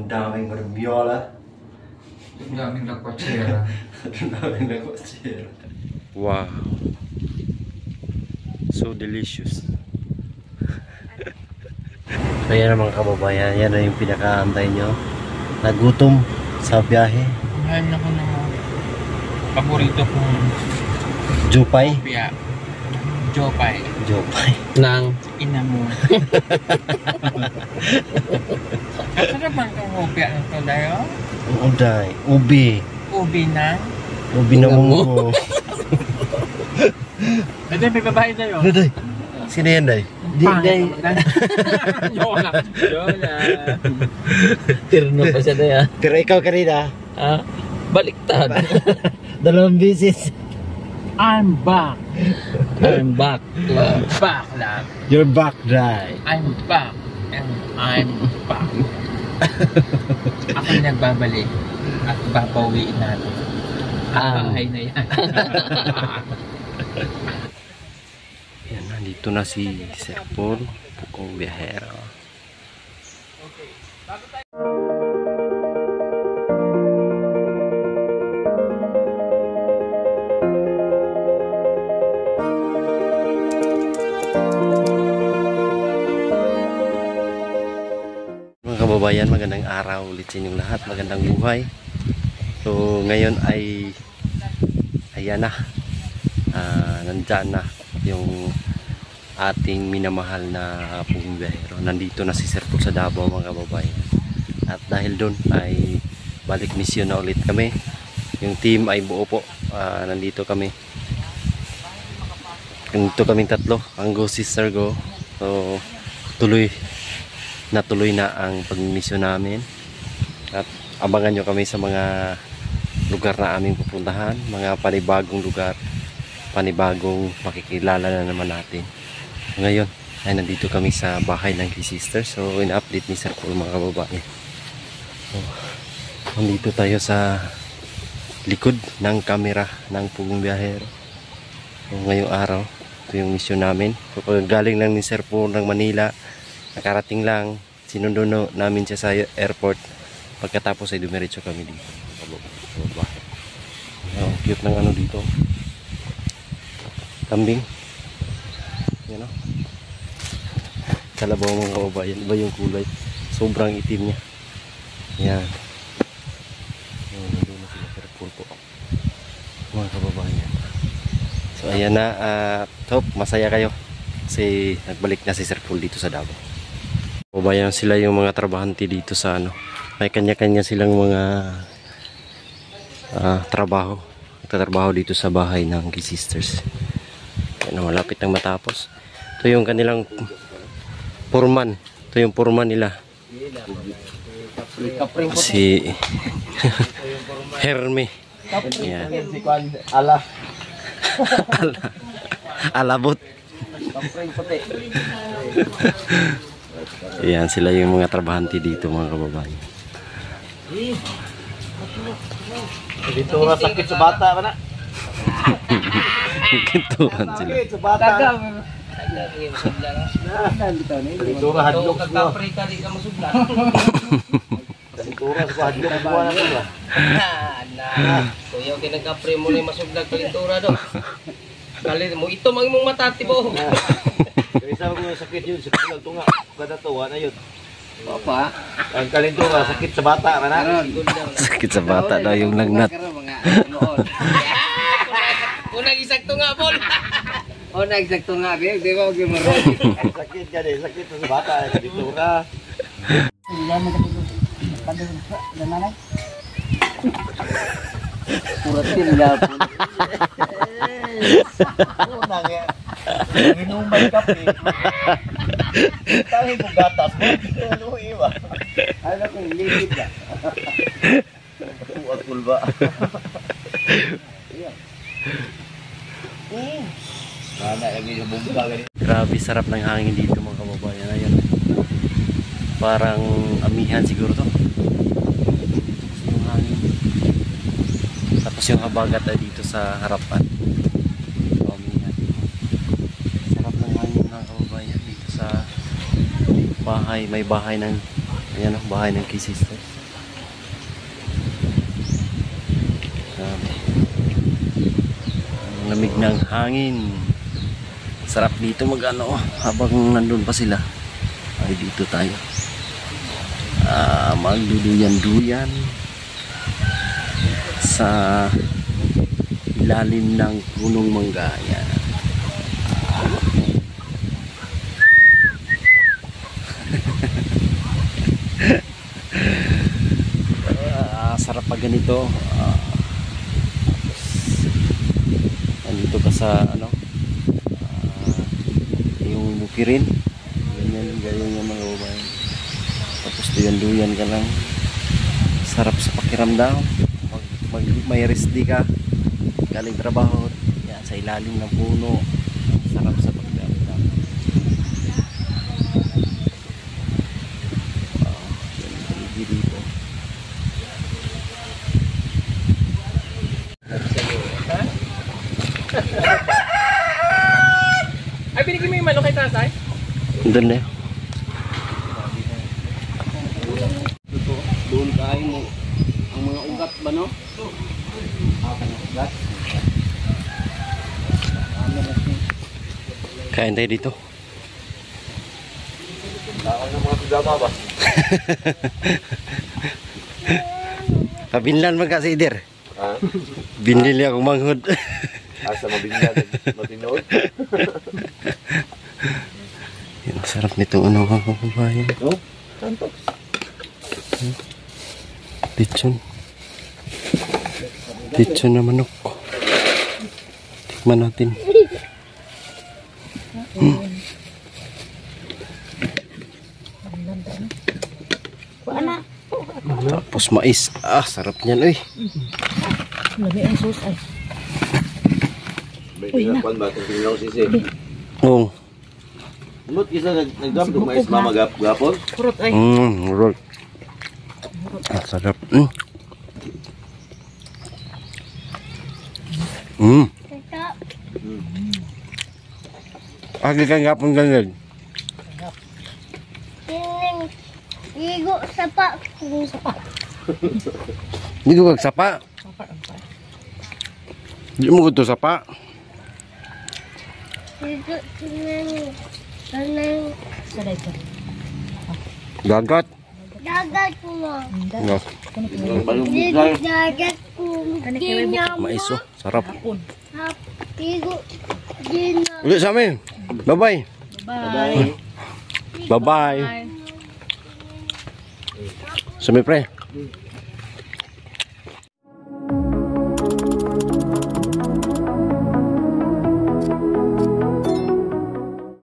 Ang daming barbiola. Ang daming lakwatsera. Ang daming lakwatsera. Wow. So delicious. So yan mga kababayan, yan na yung pinakaantay nyo. Nagutom sa biyahe. Yan ako na paborito kong Jupay. opya. Jopay. Jupay. Nang Ina mo. Masarap ang kang opya nito dayo? uday, ubi. Ubi na. Ubi na mo. Ito may babae dayo. Uday. Sino yan, Day? Di, Day. Yola. Yola. Tirno pa siya daya. Pero ikaw kanina. Ah, baliktad. Dalawang bisis. I'm back. I'm back. Back lang. You're back, Day. I'm back. And I'm back. Ako'y nagbabalik. At babawiin natin. Ang bahay na yan. Yan, nandito na si Sir Paul, Pukong Biyahero. Mga kababayan, magandang araw ulit sa inyong lahat, magandang buhay. So ngayon ay ayan na, nandyan na yung ating minamahal na Pugong Biyahero. Nandito na si Sir Paul sa Davao mga kababayan. At dahil doon ay balik misyon na ulit kami. Yung team ay buo po. Nandito kami. Nandito kaming tatlo. Ang Go Sister Go. So tuloy na ang pagmisyon namin. At abangan nyo kami sa mga lugar na aming pupuntahan. Mga panibagong lugar. Panibagong makikilala na naman natin. Ngayon ay nandito kami sa bahay ng K-Sister. So in-update ni Sir Paul mga kababayan. So, nandito tayo sa likod ng kamera ng Pugong Biyahero. So ngayong araw, ito yung mission namin. So galing lang ni Sir Paul ng Manila, nakarating lang, sinundo namin siya sa airport. Pagkatapos ay dumiretso kami dito. Oh, cute ng ano dito. Kambing. Yan o. Kalabaw mga kababayan. Iba yung kulay. Sobrang itim niya. Yan. Nandun na sila Sir Paul po. Mga kababayan. So ayan na. Hope masaya kayo. Kasi nagbalik na si Sir Paul dito sa Davao. Kababayan, sila yung mga trabahante dito sa ano. May kanya-kanya silang mga trabaho. Nagtatrabaho dito sa bahay ng K-Sisters. Yan, malapit nang matapos. Ito yung kanilang foreman. Ito yung foreman nila. Si Herme. Yan. Ala. Alabot. Yan, sila yung mga trabahante dito mga kababayan. Dito na sakit sa bata ba na? Kintuhan sila. Sakit sa bata. Dito na hadlok mo. Dito na sa hadlok mo na ko ba? Kuya, kinagkapre mo na yung masuglag kalintura do. Kalit mo, ito mang imong matati po. Isa ko yung sakit yun, sakit lang tunga. Kada tuwa na yun. Papa, Ang kalintura, sakit sa bata ba na? Sakit sa bata daw yung lagnat. unang isakto nga po. Unang eksakto nga, di ba huwag yung Sakit ka din, sakit sa bata, kalintura. Puratin gapon. Unang yan. Inumay kape. Tahi mo gatas mo. Ano iba? Ano kung liquid na? At kulba. Sana yung bumba ganito. Grabe sarap ng hangin dito mga kababayan. Ayan. Parang amihan siguro to. Yung hangin. Tapos yung habagat ay dito sa harapan. Amihan. Sarap ng hangin mga kababayan dito sa bahay. May bahay ng Ayan ang bahay ng key sister. Grabe. Ang lamig ng hangin. Sarap dito mag-ano habang nandun pa sila. Ay dito tayo. Magduduyan-duyan sa ilalim ng punong mangga. Yan. Sarap pag ganito. Nandito ka sa ano, yung bukirin. Ganyan yung mga babae. Tapos duyan-duyan ka lang. Sarap sa pakiramdam. May rest di ka. Galing trabaho. Yan, sa ilalim ng puno. Sarap sa pakiramdam. Yan dito. Ay, binigay mo yung manok kay tatay? Doon na. Doon kain mo. Ang mga ugat ba, no? Kain tayo dito. Ako ng mga programa ba? Kabinlan man kasi Ider. Ha? Binili akong manghod. Asa mabigyan, matinood. Yan, ang sarap nitong ano mga kababayan. No? Tanto. Lechon. Lechon na manok. Tikman natin. Tapos mais. Sarap niyan, uy. May tinapan ba itong pinaw sisi? Oo. Umot isa nagdam, mais mama gapon. Roll. Sarap. Agi kang gapon ganyan. Igo sapa. Hindi ko kagsapa. Hindi mo gusto sapa. Igo tanang Dagat. dagat mo. No. Igo dagat ko. Mais, sarap. Igo gina. Ulit sa amin. Bye-bye. Bye. Bye-bye. Sumi pre.